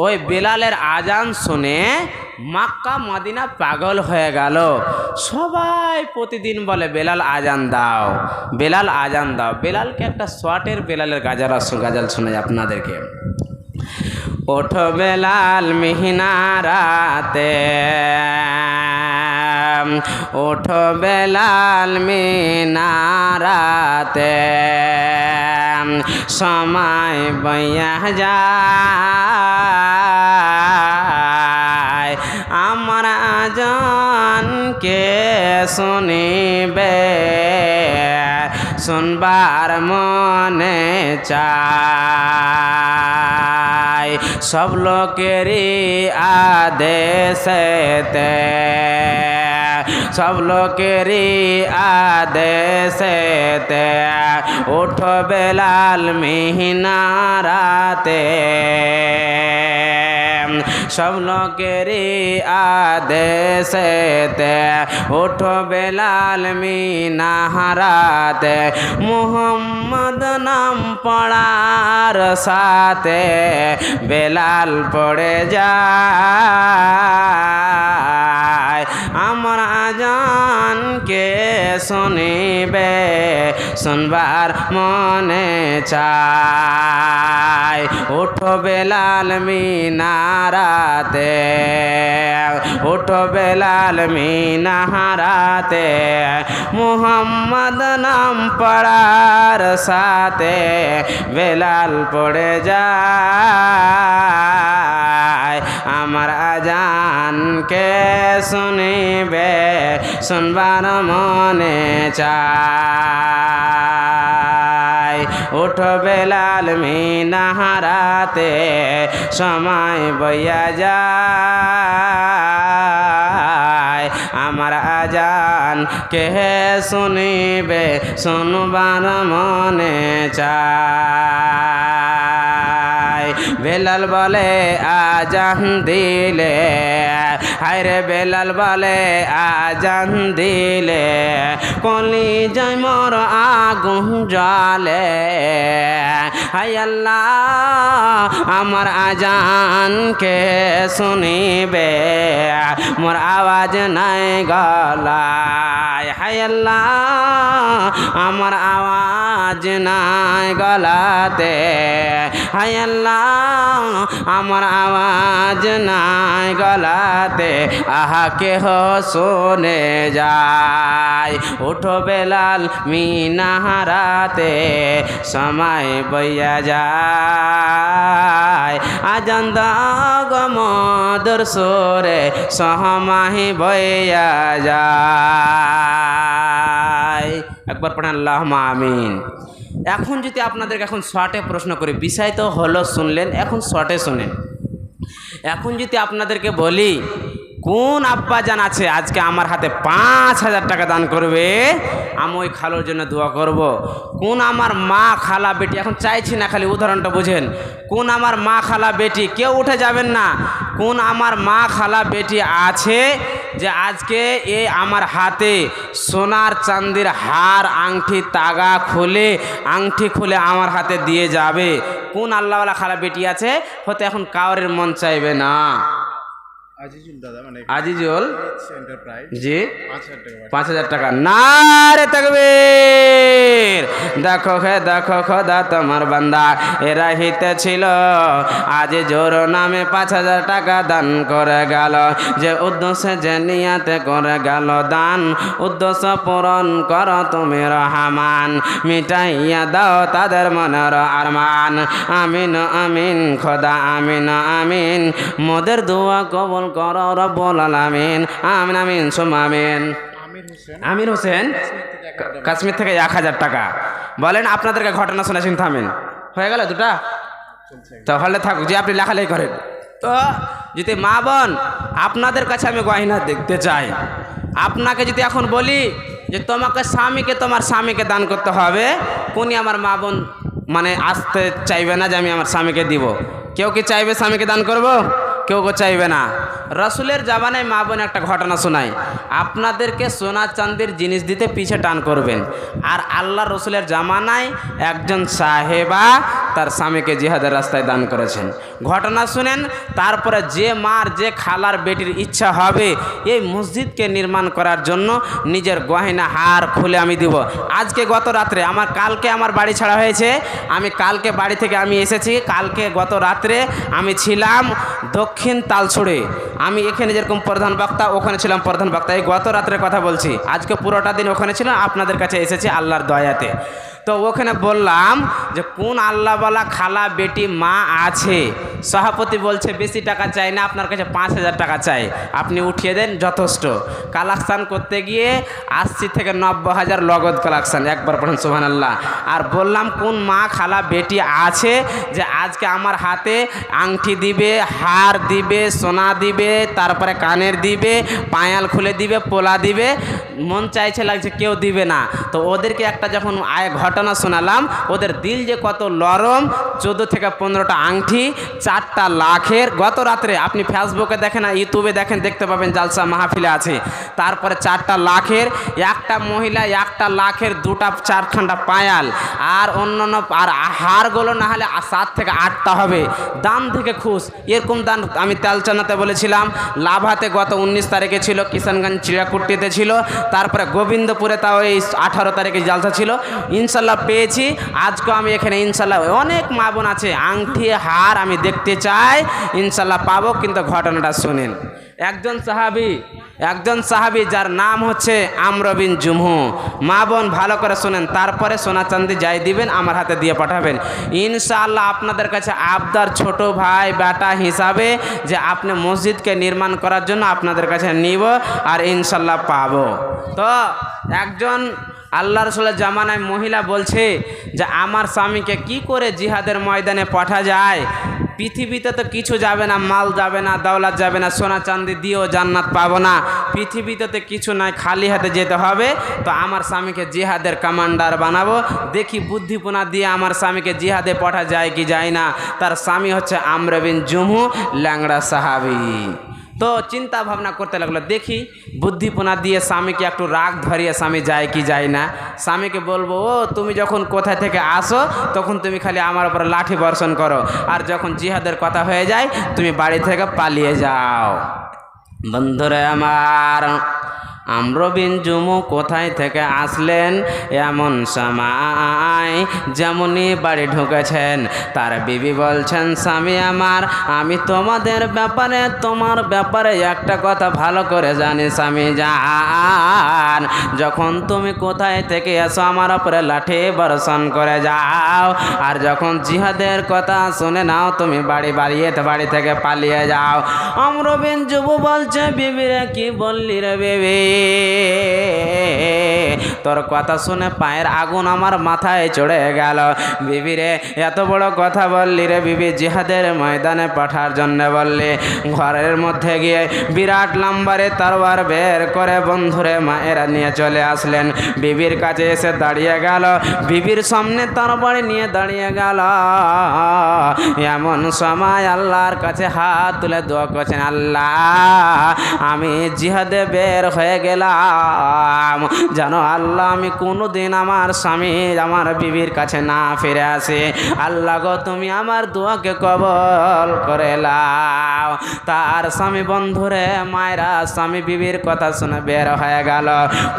ওই বেলালের আজান শুনে মক্কা মদিনা পাগল হয়ে গেল। সবাই প্রতিদিন বলে বেলাল আজান দাও, বেলাল আজান দাও। বেলালকে একটা শর্টের বেলালের গাজাল শোনাই আপনাদেরকে। ওঠো বেলাল মিনারাতে, ওঠো বেলাল মিনারাতে, সময় বইয়া যায় আমার আজানকে শুনিবে, শুনবার মনে চায়। সব লোকেরই আদেশেতে, সব লোকেরই আদেশেতে, ওঠো বেলাল মিনারাতে, সব লোকেরই আদেশেতে, ওঠো বেলাল মিনারাতে। মুহাম্মদ নাম পড়ার সাথে বেলাল পড়ে যায় আমার আজানকে শুনিবে, শুনবার মনে চায়। ওঠো বেলাল মিনারাতে, ওঠো বেলাল মিনারাতে, মুহাম্মদ নাম পড়ার সাথে বেলাল পড়ে যায় আমার আজানকে শুনিবে, শুনবার মনে চায়। ওঠো বেলাল মিনারাতে, সময় বইয়া যায় আমার আজান কে শুনিবে, শুনবার মনে চায়। বেলাল বলে আজান দিলে, হায়রে বেলাল বলে আজান দিলে, কলিজায় মোর আগুন জ্বলে। হায় আল্লাহ আমার আজানকে শুনিবে, মোর আওয়াজ নাই গলায়। হায় আল্লাহ আমার আওয়াজ নাই গলাতে, হায় আল্লাহ আমার আওয়াজ নাই গলাতে, আহা কেহ শুনে যায়। ওঠো বেলাল মিনারাতে, সময় বইয়া যায় আজান দাও মধুর সুরে, সময় বইয়া যায়। একবার পড়েন আল্লাহুম্মা আমিন। এখন যদি আপনাদেরকে এখন শর্টে প্রশ্ন করি, বিষয় তো হলো শুনলেন, এখন শর্টে শুনেন। এখন যদি আপনাদেরকে বলি কোন আব্বাজান আছে আজকে আমার হাতে 5,000 টাকা দান করবে, আমি ওই খালুর জন্য দোয়া করব। কোন আমার মা খালা বেটি, এখন চাইছি না, খালি উদাহরণটা বুঝেন। কোন আমার মা খালা বেটি, কেউ উঠে যাবেন না, কোন আমার মা খালা বেটি আছে যে আজকে এই আমার হাতে সোনার চান্দির হার আংটি তাগা খুলে আংটি খুলে আমার হাতে দিয়ে যাবে? কোন আল্লাহওয়ালা খালা বেটি আছে? হতে এখন কাউরের মন চাইবে না। আজিজুল দাদা, মানে আজিজুল এন্টারপ্রাইজ, জি 5,000 5,000 টাকা। টাকা। নারে তাকবীর। দেখো হে দেখো খোদা তোমার বান্দা এরা হিতে ছিল, আজ জোর নামে 5,000 টাকা দান করে গেল। যে উদ্দেশ্যে যে নিয়াতে করে গেল দান, উদ্দেশ্য পূরণ করো তুমি রহমান, মিটাইয়া দাও তাদের মনের আরমান। আমিন আমিন খোদা আমিন আমিন, মোদের দোয়া কবুল করো রব্বুল আলামিন। আমিন আমিন সুম্মা আমিন। আমির হোসেন কাশ্মীর থেকে 1,000 টাকা। বলেন আপনাদেরকে ঘটনা শোনাছেন, থামেন। হয়ে গেল দুটা, তাহলে থাকুক যে আপনি লেখালেখি করেন। তো যদি মা বোন আপনাদের কাছে আমি গয়না দেখতে চাই, আপনাকে যদি এখন বলি যে তোমাকে স্বামীকে তোমার স্বামীকে দান করতে হবে, কোনই আমার মা বোন মানে আসতে চাইবে না যে আমি আমার স্বামীকে দিব? কেউ কি চাইবে স্বামীকে দান করব? কেউ চাইবে না। রসুলের জামানায় মা বোন একটা ঘটনা শোনায়, আপনাদেরকে সোনা চাঁদের জিনিস দিতে পিছে টান করবেন। আর আল্লাহ রসুলের জামানায় একজন সাহেবা তার স্বামীকে জিহাদের রাস্তায় দান করেছেন। ঘটনা শুনেন। তারপরে যে মার যে খালার বেটির ইচ্ছা হবে এই মসজিদকে নির্মাণ করার জন্য নিজের গয়না হার খুলে আমি দিব। আজকে গত রাত্রে কালকে আমার বাড়ি ছাড়া হয়েছে, আমি কালকে বাড়ি থেকে আমি এসেছি। কালকে গত রাত্রে আমি ছিলাম দক্ষিণ তালছড়ে, আমি এখানে যেরকম প্রধান বক্তা ওখানে ছিলাম প্রধান বক্তা। এই গত রাত্রের কথা বলছি, আজকে পুরোটা দিন ওখানে ছিলাম, আপনাদের কাছে এসেছি আল্লাহর দয়াতে। তো ওখানে বললাম যে কোন আল্লাহওয়ালা খালা বেটি মা আছে, সভাপতি বলছে বেশি টাকা চাই না, আপনার কাছে 5,000 টাকা চাই, আপনি উঠিয়ে দেন যথেষ্ট। কালেকশান করতে গিয়ে 80 থেকে 90,000 নগদ কালেকশান, একবার পড়েন সুবহানাল্লাহ। আর বললাম কোন মা খালা বেটি আছে যে আজকে আমার হাতে আংটি দিবে, হার দিবে, সোনা দিবে, তারপরে কানের দিবে, পায়াল খুলে দিবে, পোলা দিবে, মন চাইছে লাগছে কেউ দিবে না। তো ওদেরকে একটা যখন ঘটনা শোনালাম, ওদের দিল যে কত নরম। 14 থেকে 15টা আংটি, 4টা লাখের, গত রাত্রে আপনি ফেসবুকে দেখেন না ইউটিউবে দেখেন, দেখতে পাবেন, জালসা মাহফিলে আছে। তারপরে 4টা লাখের, একটা মহিলা 1টা লাখের 2টা 4খানা পায়াল, আর অন্যান্য আর হারগুলো না হলে 7 থেকে 8টা হবে। দাম থেকে খুশ। এরকম দাম আমি তেলচানাতে বলেছিলাম, লাভাতে গত 19 তারিখে ছিল, কিষানগঞ্জ চিড়াকুট্টিতে ছিল, তারপরে গোবিন্দপুরে তাও এই 18 তারিখে জালসা ছিল। ইনশাল্লাহ পেয়েছি। আজকে আমি এখানে ইনশাল্লাহ অনেক মা বোন আছে আংটি হার আমি দেখতে চাই, ইনশাল্লাহ পাবো। কিন্তু ঘটনাটা শুনেন। একজন সাহাবী যার নাম হচ্ছে আমর বিন জুমহু, মা বোন ভালো করে শোনেন, তারপরে সোনা চাঁদি যাই দিবেন আমার হাতে দিয়ে পাঠাবেন। ইনশাআল্লাহ আপনাদের কাছে আবদার ছোট ভাই বেটা হিসাবে যে আপনি মসজিদকে নির্মাণ করার জন্য আপনাদের কাছে নিব, আর ইনশাল্লাহ পাবো। তো একজন আল্লাহ রসুলের জামানায় মহিলা বলছে যে আমার স্বামীকে কি করে জিহাদের ময়দানে পাঠা যায়। পৃথিবীতে তো কিছু যাবে না, মাল যাবে না, দৌলত যাবে না, সোনা চাঁদি দিয়েও জান্নাত পাবো না, পৃথিবীতে তো কিছু নাই, খালি হাতে যেতে হবে। তো আমার স্বামীকে জিহাদের কমান্ডার বানাবো, দেখি বুদ্ধিপনা দিয়ে আমার স্বামীকে জিহাদে পাঠা যায় কি যায় না। তার স্বামী হচ্ছে আমর বিন জুমহু, ল্যাংড়া সাহাবী। তো চিন্তা ভাবনা করতে লাগলো, দেখি বুদ্ধিপনা দিয়ে স্বামীকে একটু রাগ ধরিয়ে স্বামী যায় কি যায় না। স্বামীকে বলবো, ও তুমি যখন কোথা থেকে আসো তখন তুমি খালি আমার উপর লাঠি বর্ষণ করো, আর যখন জিহাদের কথা হয়ে যায় তুমি বাড়ি থেকে পালিয়ে যাও। বন্ধুরে আমার, আমর বিন জুমহু কোথায় থেকে আসলেন এমন সময় যেমনই বাড়ি ঢুকেছেন তার বিবি বলছেন, স্বামী আমার, আমি তোমাদের ব্যাপারে তোমার ব্যাপারে একটা কথা ভালো করে জানি স্বামী জান, যখন তুমি কোথায় থেকে এসো আমার উপরে লাঠি বর্ষণ করে যাও, আর যখন জিহাদের কথা শুনে নাও তুমি বাড়ি থেকে পালিয়ে যাও। আমর বিন জুমহু বলছে, বিবি রে কি বললি রে বিবি, তোর কথা শুনে পায়ের আগুন আমার মাথায় চড়ে গেল। বিবি রে এত বড় কথা বললি রে বিবি, জিহাদের ময়দানে পাঠার জন্য বললি। ঘরের মধ্যে গিয়ে বিরাট লাম্বারে তরোয়ার বের করে বন্ধুরে মায়েরা নিয়ে চলে আসলেন। বিবির কাছে এসে দাঁড়িয়ে গেল, বিবির সামনে তরবারি নিয়ে দাঁড়িয়ে গেল। এমন সময় আল্লাহর কাছে হাত তুলে দোয়া করছেন, আল্লাহ আমি জিহাদে বের হয়ে গেলাম, জানো আল্লাহ আমি কোনোদিন আমার স্বামী আমার বিবির কাছে না ফিরে আসে, আল্লাহ গো তুমি আমার দোয়াকে কবল করে লাও। তার স্বামী বন্ধুরে মায়েরা স্বামী বিবির কথা শুনে বের হয়ে গেল।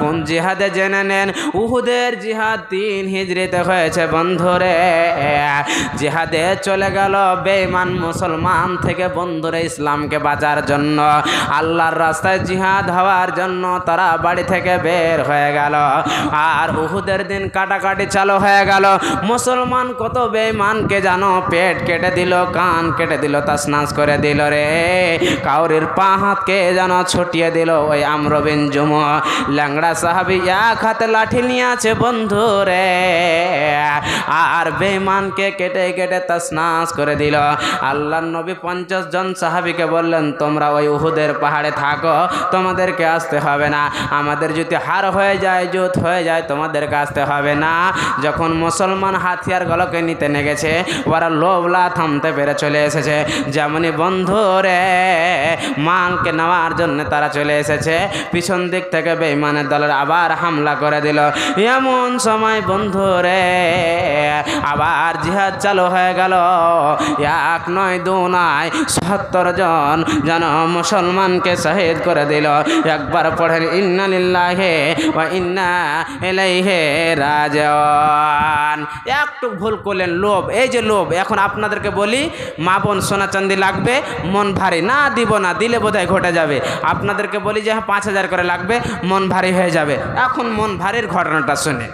কোন জিহাদে জেনে নেন, উহুদের জিহাদ 3 হিজরিতে হয়েছে বন্ধুরে। জিহাদে চলে গেল বেঈমান মুসলমান থেকে বন্ধুরে ইসলামকে বাঁচার জন্য, আল্লাহর রাস্তায় জিহাদ হওয়ার জন্য তারা বাড়ি থেকে বের হয়ে গেল। আর উহুদের দিন কাটাকাটি চালু হয়ে গেল। মুসলমান কত বেঈমানকে জানো পেট কেটে দিল, কান কেটে দিল, তাসনাস করে দিল রে। কাউরির পা হাতকে যেন ছটিয়ে দিল। ওই আমর বিন জুমহু ল্যাংড়া সাহাবী এক হাতে লাঠি নিয়ে আছে বন্ধু রে, আর বেঈমানকে কেটে কেটে তাসনাস করে দিল। আল্লাহর নবী 50 জন সাহাবীকে বললেন, তোমরা ওই উহুদের পাহাড়ে থাকো, তোমাদেরকে আসতে হবে না, আমাদের যদি হার হয়ে যায় জুত হয়ে যায় তোমাদেরকে আসতে হবে না। যখন মুসলমান হাতিয়ারগুলোকে নিতে নেগেছে ওরা লোভলা থামতে পেরে চলে এসেছে। যেমনই বন্ধু রে মালকে নেওয়ার জন্য তারা চলে এসেছে, পিছন দিক থেকে বেঈমানের দলের আবার হামলা করে দিল। এমন সময় বন্ধু রে আবার জিহাদ চালু হয়ে গেল। এক নয় দু নয় ৭০ জন যেন মুসলমানকে শহীদ করে দিল। একবার পড়েন ইন্না লিল্লাহি ওয়া ইন্না ইলাইহি রাজিউন। একটু ভুল করলেন, লোভ, এই যে লোভ। এখন আপনাদেরকে বলি, মা বোন সোনা চাঁদি লাগবে, মন ভারী না, দিব না, দিলে বোধহয় ঘটে যাবে। আপনাদেরকে বলি যে হ্যাঁ ৫,০০০ করে লাগবে, মন ভারী হয়ে যাবে। এখন মন ভারীর ঘটনাটা শুনে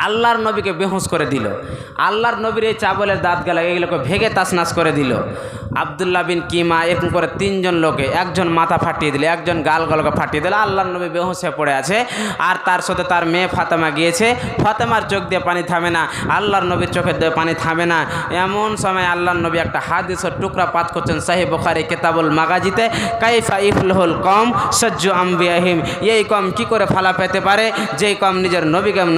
আল্লাহর নবীকে বেহুশ করে দিল। আল্লাহর নবীর এই চাবলের দাঁত গেল, এগুলোকে ভেঙে তাসনাস করে দিল। আব্দুল্লাহ বিন কিমা এরকম করে ৩ জন লোকে, একজন মাথা ফাটিয়ে দিল, একজন গালগুলোকে ফাটিয়ে দিল। আল্লাহর নবী বেহুশ হয়ে পড়ে আছে। আর তার সাথে তার মেয়ে ফাতেমা গিয়েছে। ফাতেমার চোখ দিয়ে পানি থামে না, আল্লাহর নবীর চোখের দিয়ে পানি থামে না। এমন সময় আল্লাহর নবী একটা হাদিসের টুকরা পাঠ করছেন সহিহ বুখারী কিতাবুল মাগাজিতে, কাইফা ইফলহুল কওম সাজ্জু আম্বিয়াহিম। এই কম কি করে ফালা পেতে পারে যেই কম নিজের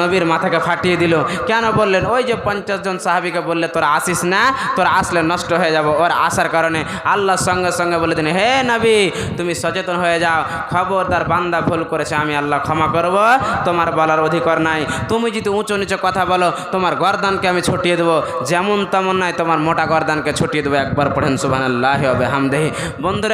নবীর মাথাকে ফাটিয়ে দিল। কেন বললেন? ওই যে ৫০ জন সাহাবীকে বললে তোরা আসিস না, তোরা আসলে নষ্ট হয়ে যাব। ওর আসার কারণে আল্লাহর সঙ্গে সঙ্গে বলে দিন, হে নবী তুমি সচেতন হয়ে যাও, খবরদার বান্দা ভুল করেছে, আমি আল্লাহ ক্ষমা করব, তোমার বলার অধিকার নাই। তুমি যদি উঁচু নিচু কথা বলো, তোমার গর্দানকে আমি ছুটিয়ে দেবো, যেমন তেমন নয়, তোমার মোটা গর্দানকে ছুটিয়ে দেবো। একবার পড়েন সুবহানাল্লাহি ওয়া বিহামদিহি। বন্ধুরা